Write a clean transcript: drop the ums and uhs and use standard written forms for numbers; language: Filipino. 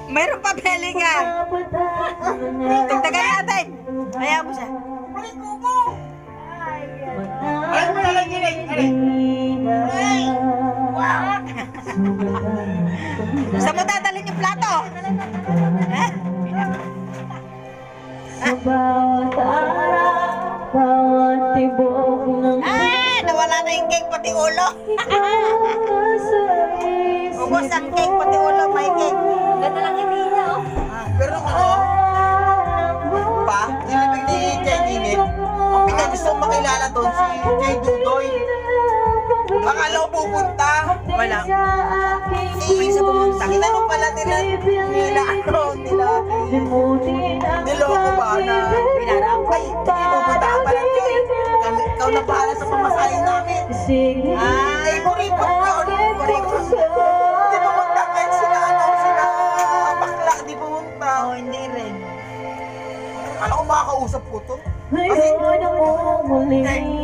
Mayroon pa pelingan. Tagtagan natin. Ayaw mo siya. Ay mo na lang yun. Saan mo dadalhin yung plato? Eh? Sa bawat araw, bawat tibok ng Nawala na yung cake pati ulo. sa Ubos ang cake pati ulo, may cake. Ganda lang hindi niya, oh. Pero ako, pa, nilibig ni Jay Init, ang pinag-gusto kong makilala doon si Jay Dudoy. Akala ko pupunta. Wala. Hindi siya pumunta. Tinanong pala nila, niloko ba na Pinarap. ay, hindi pupunta ka pala Jay. Ikaw na bahala sa pamasahin namin. Ay, burrito ka. Burrito. Hindi pumunta kahit sila, sila bakla, hindi pumunta. Oo, hindi rin. Ano ko makakausap ko to? Ngayon ang muli